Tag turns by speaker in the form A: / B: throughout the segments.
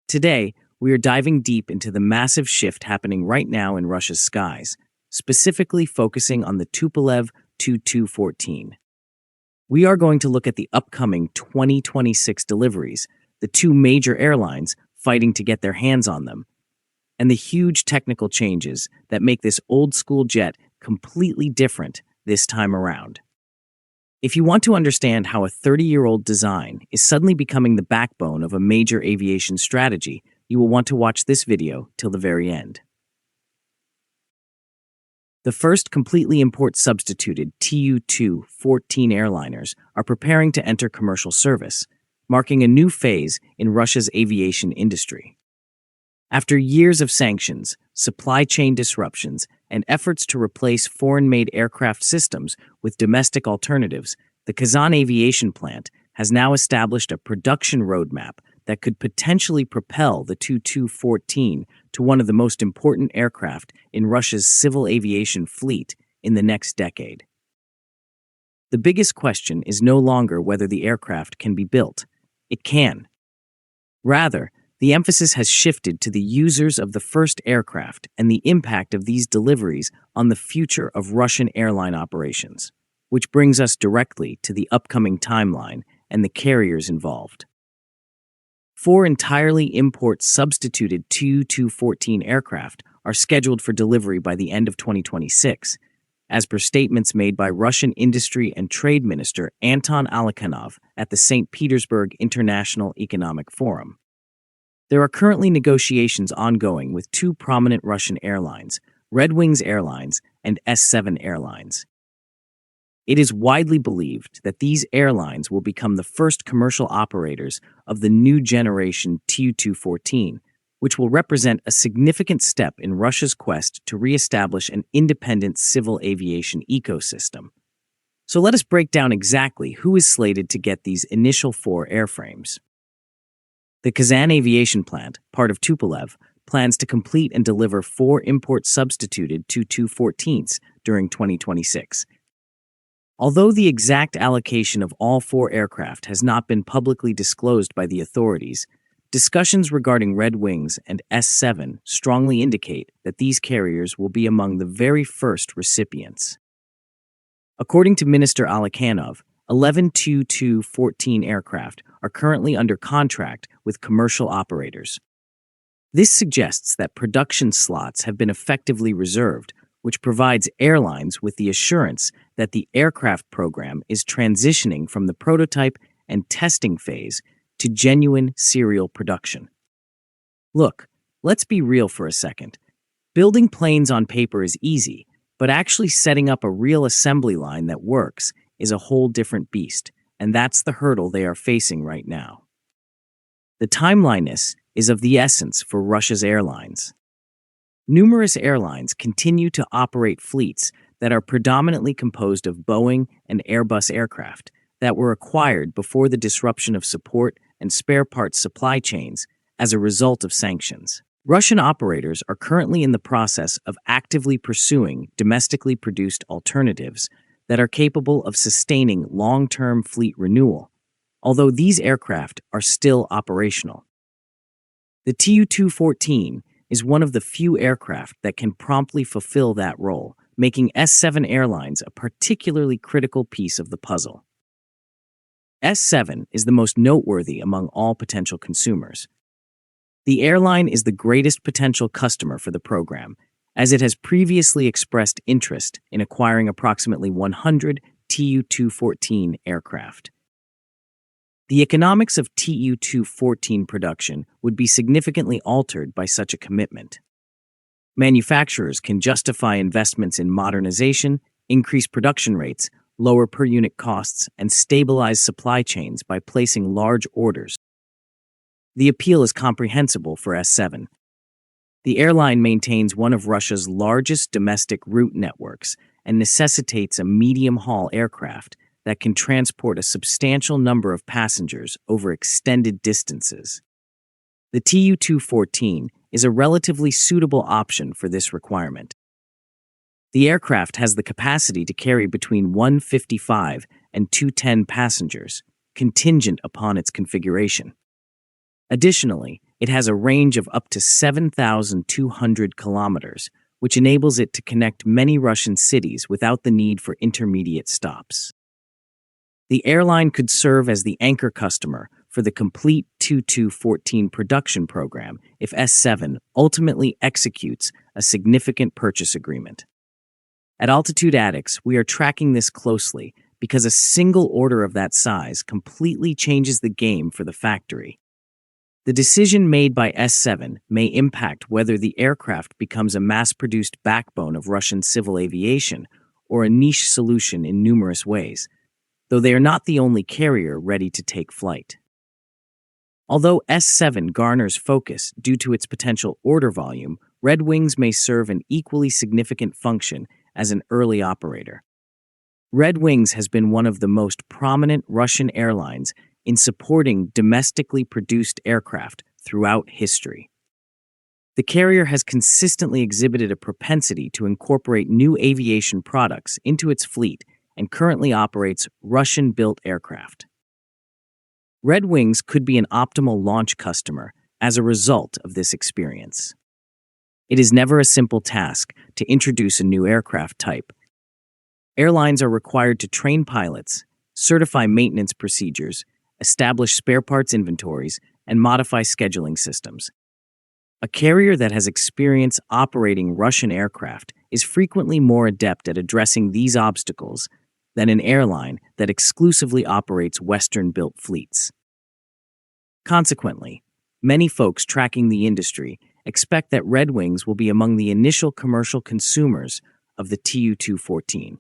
A: Today, we are diving deep into the massive shift happening right now in Russia's skies, specifically focusing on the Tupolev Tu-214. We are going to look at the upcoming 2026 deliveries, the two major airlines fighting to get their hands on them, and the huge technical changes that make this old-school jet completely different this time around. If you want to understand how a 30-year-old design is suddenly becoming the backbone of a major aviation strategy, you will want to watch this video till the very end. The first completely import-substituted Tu-214 airliners are preparing to enter commercial service, marking a new phase in Russia's aviation industry. After years of sanctions, supply chain disruptions, and efforts to replace foreign-made aircraft systems with domestic alternatives, the Kazan Aviation Plant has now established a production roadmap that could potentially propel the Tu-214 to one of the most important aircraft in Russia's civil aviation fleet in the next decade. The biggest question is no longer whether the aircraft can be built. It can. Rather, the emphasis has shifted to the users of the first aircraft and the impact of these deliveries on the future of Russian airline operations, which brings us directly to the upcoming timeline and the carriers involved. 4 entirely import-substituted Tu-214 aircraft are scheduled for delivery by the end of 2026, as per statements made by Russian Industry and Trade Minister Anton Alekhanov at the St. Petersburg International Economic Forum. There are currently negotiations ongoing with 2 prominent Russian airlines, Red Wings Airlines and S7 Airlines. It is widely believed that these airlines will become the first commercial operators of the new generation Tu-214, which will represent a significant step in Russia's quest to reestablish an independent civil aviation ecosystem. So let us break down exactly who is slated to get these initial 4 airframes. The Kazan Aviation Plant, part of Tupolev, plans to complete and deliver 4 import-substituted Tu-214s during 2026. Although the exact allocation of all 4 aircraft has not been publicly disclosed by the authorities, discussions regarding Red Wings and S7 strongly indicate that these carriers will be among the very first recipients. According to Minister Alekhanov, 11 Tu-214 aircraft are currently under contract with commercial operators. This suggests that production slots have been effectively reserved, which provides airlines with the assurance that the aircraft program is transitioning from the prototype and testing phase to genuine serial production. Look, let's be real for a second. Building planes on paper is easy, but actually setting up a real assembly line that works is a whole different beast, and that's the hurdle they are facing right now. The timeliness is of the essence for Russia's airlines. Numerous airlines continue to operate fleets that are predominantly composed of Boeing and Airbus aircraft that were acquired before the disruption of support and spare parts supply chains as a result of sanctions. Russian operators are currently in the process of actively pursuing domestically produced alternatives that are capable of sustaining long-term fleet renewal, although these aircraft are still operational. The Tu-214 is one of the few aircraft that can promptly fulfill that role, making S7 Airlines a particularly critical piece of the puzzle. S7 is the most noteworthy among all potential consumers. The airline is the greatest potential customer for the program, as it has previously expressed interest in acquiring approximately 100 Tu-214 aircraft. The economics of Tu-214 production would be significantly altered by such a commitment. Manufacturers can justify investments in modernization, increase production rates, lower per-unit costs, and stabilize supply chains by placing large orders. The appeal is comprehensible for S7. The airline maintains one of Russia's largest domestic route networks and necessitates a medium-haul aircraft that can transport a substantial number of passengers over extended distances. The Tu-214 is a relatively suitable option for this requirement. The aircraft has the capacity to carry between 155 and 210 passengers, contingent upon its configuration. Additionally, It has a range of up to 7,200 kilometers, which enables it to connect many Russian cities without the need for intermediate stops. The airline could serve as the anchor customer for the complete Tu-214 production program if S7 ultimately executes a significant purchase agreement. At Altitude Addicts, we are tracking this closely because a single order of that size completely changes the game for the factory. The decision made by S7 may impact whether the aircraft becomes a mass-produced backbone of Russian civil aviation or a niche solution in numerous ways, though they are not the only carrier ready to take flight. Although S7 garners focus due to its potential order volume, Red Wings may serve an equally significant function as an early operator. Red Wings has been one of the most prominent Russian airlines in supporting domestically produced aircraft throughout history. The carrier has consistently exhibited a propensity to incorporate new aviation products into its fleet and currently operates Russian-built aircraft. Red Wings could be an optimal launch customer as a result of this experience. It is never a simple task to introduce a new aircraft type. Airlines are required to train pilots, certify maintenance procedures, establish spare parts inventories, and modify scheduling systems. A carrier that has experience operating Russian aircraft is frequently more adept at addressing these obstacles than an airline that exclusively operates Western-built fleets. Consequently, many folks tracking the industry expect that Red Wings will be among the initial commercial consumers of the Tu-214.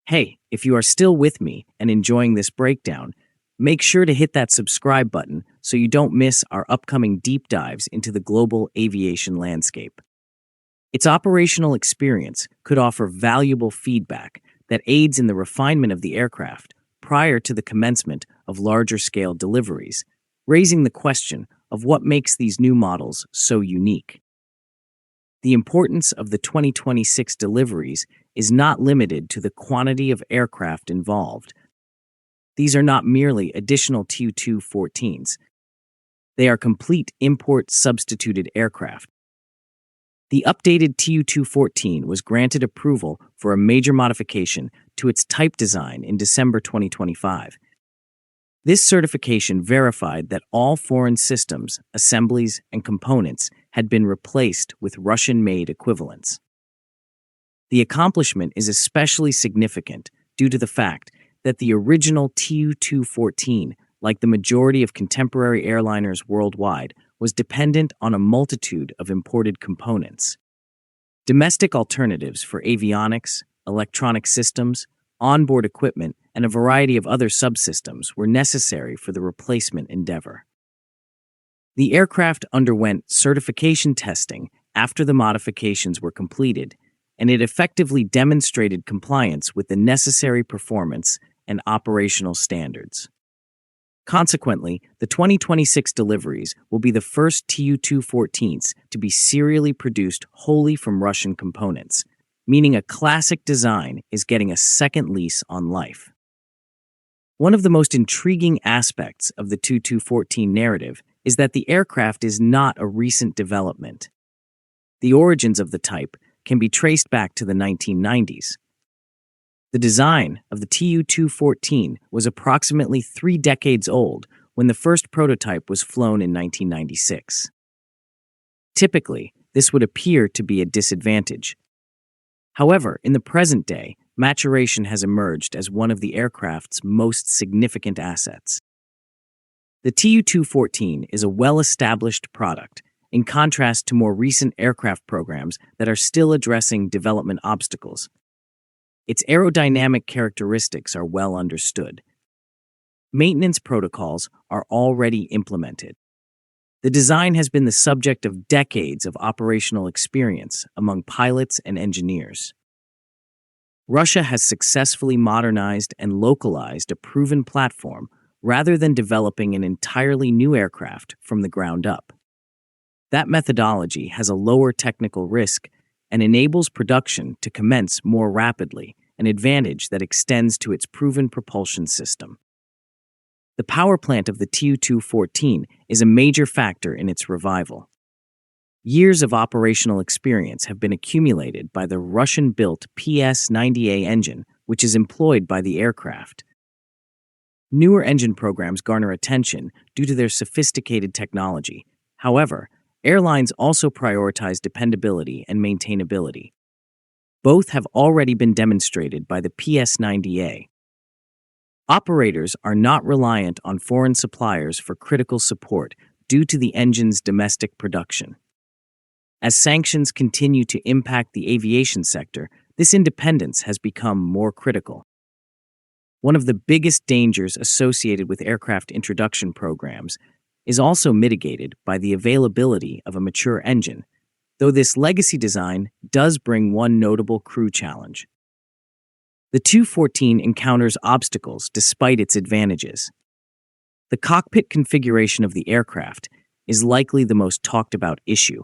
A: Hey, if you are still with me and enjoying this breakdown, make sure to hit that subscribe button so you don't miss our upcoming deep dives into the global aviation landscape. Its operational experience could offer valuable feedback that aids in the refinement of the aircraft prior to the commencement of larger-scale deliveries, raising the question of what makes these new models so unique. The importance of the 2026 deliveries is not limited to the quantity of aircraft involved. These are not merely additional Tu-214s. They are complete import-substituted aircraft. The updated Tu-214 was granted approval for a major modification to its type design in December 2025. This certification verified that all foreign systems, assemblies, and components had been replaced with Russian-made equivalents. The accomplishment is especially significant due to the fact that the original Tu-214, like the majority of contemporary airliners worldwide, was dependent on a multitude of imported components. Domestic alternatives for avionics, electronic systems, onboard equipment, and a variety of other subsystems were necessary for the replacement endeavor. The aircraft underwent certification testing after the modifications were completed, and it effectively demonstrated compliance with the necessary performance and operational standards. Consequently, the 2026 deliveries will be the first Tu-214s to be serially produced wholly from Russian components, meaning a classic design is getting a second lease on life. One of the most intriguing aspects of the Tu-214 narrative is that the aircraft is not a recent development. The origins of the type can be traced back to the 1990s. The design of the Tu-214 was approximately 3 decades old when the first prototype was flown in 1996. Typically, this would appear to be a disadvantage. However, in the present day, maturation has emerged as one of the aircraft's most significant assets. The Tu-214 is a well-established product, in contrast to more recent aircraft programs that are still addressing development obstacles. Its aerodynamic characteristics are well understood. Maintenance protocols are already implemented. The design has been the subject of decades of operational experience among pilots and engineers. Russia has successfully modernized and localized a proven platform rather than developing an entirely new aircraft from the ground up. That methodology has a lower technical risk and enables production to commence more rapidly, an advantage that extends to its proven propulsion system. The power plant of the Tu-214 is a major factor in its revival. Years of operational experience have been accumulated by the Russian-built PS-90A engine, which is employed by the aircraft. Newer engine programs garner attention due to their sophisticated technology. However, airlines also prioritize dependability and maintainability. Both have already been demonstrated by the PS-90A. Operators are not reliant on foreign suppliers for critical support due to the engine's domestic production. As sanctions continue to impact the aviation sector, this independence has become more critical. One of the biggest dangers associated with aircraft introduction programs is also mitigated by the availability of a mature engine, though this legacy design does bring one notable crew challenge. The Tu-214 encounters obstacles despite its advantages. The cockpit configuration of the aircraft is likely the most talked about issue.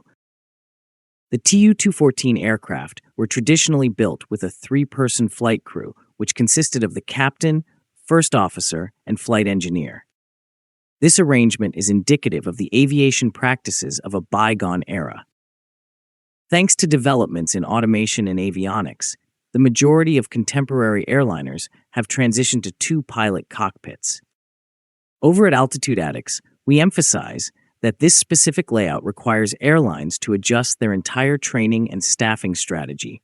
A: The Tu-214 aircraft were traditionally built with a three-person flight crew, which consisted of the captain, first officer, and flight engineer. This arrangement is indicative of the aviation practices of a bygone era. Thanks to developments in automation and avionics, the majority of contemporary airliners have transitioned to two pilot cockpits. Over at Altitude Addicts, we emphasize that this specific layout requires airlines to adjust their entire training and staffing strategy,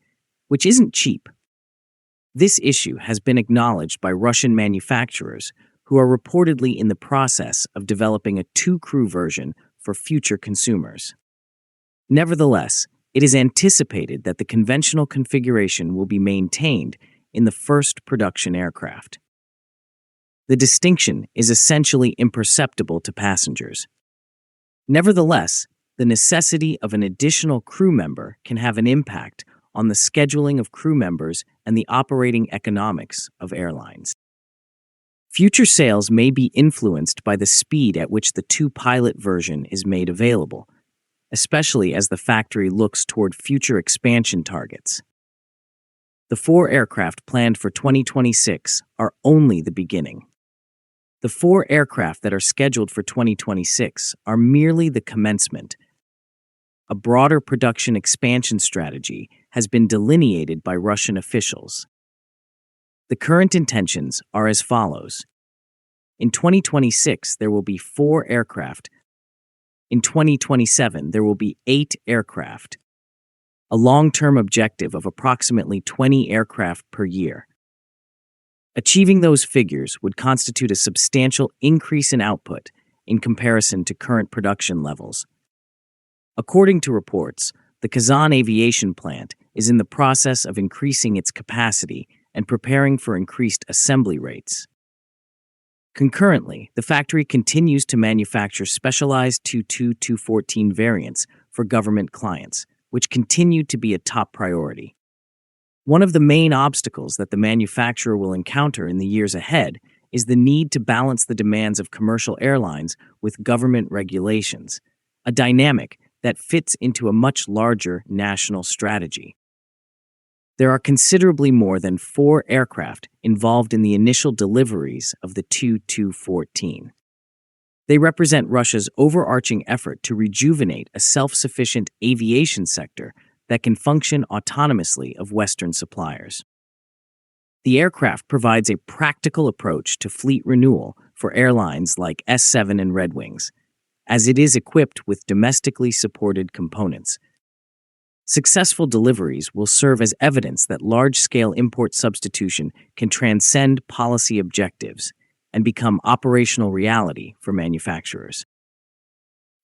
A: which isn't cheap. This issue has been acknowledged by Russian manufacturers who are reportedly in the process of developing a two-crew version for future consumers. Nevertheless, it is anticipated that the conventional configuration will be maintained in the first production aircraft. The distinction is essentially imperceptible to passengers. Nevertheless, the necessity of an additional crew member can have an impact on the scheduling of crew members and the operating economics of airlines. Future sales may be influenced by the speed at which the two-pilot version is made available, especially as the factory looks toward future expansion targets. The 4 aircraft planned for 2026 are only the beginning. The 4 aircraft that are scheduled for 2026 are merely the commencement. A broader production expansion strategy has been delineated by Russian officials. The current intentions are as follows. In 2026, there will be 4 aircraft. In 2027, there will be 8 aircraft. A long-term objective of approximately 20 aircraft per year. Achieving those figures would constitute a substantial increase in output in comparison to current production levels. According to reports, the Kazan Aviation Plant is in the process of increasing its capacity and preparing for increased assembly rates. Concurrently, the factory continues to manufacture specialized Tu-214 variants for government clients, which continue to be a top priority. One of the main obstacles that the manufacturer will encounter in the years ahead is the need to balance the demands of commercial airlines with government regulations, a dynamic that fits into a much larger national strategy. There are considerably more than 4 aircraft involved in the initial deliveries of the Tu-214. They represent Russia's overarching effort to rejuvenate a self-sufficient aviation sector that can function autonomously of Western suppliers. The aircraft provides a practical approach to fleet renewal for airlines like S7 and Red Wings, as it is equipped with domestically supported components. Successful deliveries will serve as evidence that large-scale import substitution can transcend policy objectives and become operational reality for manufacturers.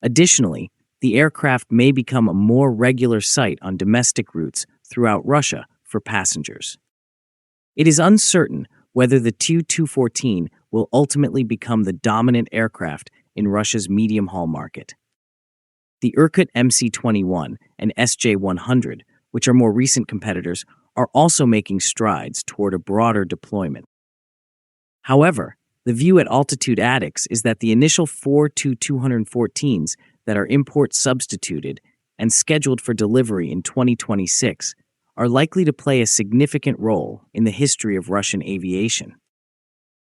A: Additionally, the aircraft may become a more regular sight on domestic routes throughout Russia for passengers. It is uncertain whether the Tu-214 will ultimately become the dominant aircraft in Russia's medium-haul market. The Irkut MC-21 and SJ-100, which are more recent competitors, are also making strides toward a broader deployment. However, the view at Altitude Addicts is that the initial 4 Tu-214s that are import substituted and scheduled for delivery in 2026 are likely to play a significant role in the history of Russian aviation.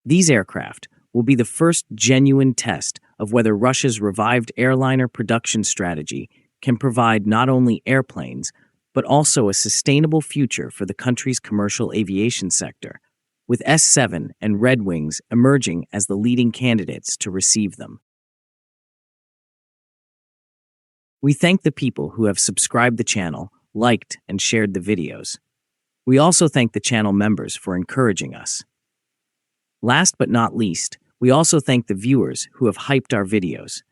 A: These aircraft will be the first genuine test of whether Russia's revived airliner production strategy can provide not only airplanes, but also a sustainable future for the country's commercial aviation sector, with S7 and Red Wings emerging as the leading candidates to receive them. We thank the people who have subscribed the channel, liked, and shared the videos. We also thank the channel members for encouraging us. Last but not least, we also thank the viewers who have hyped our videos.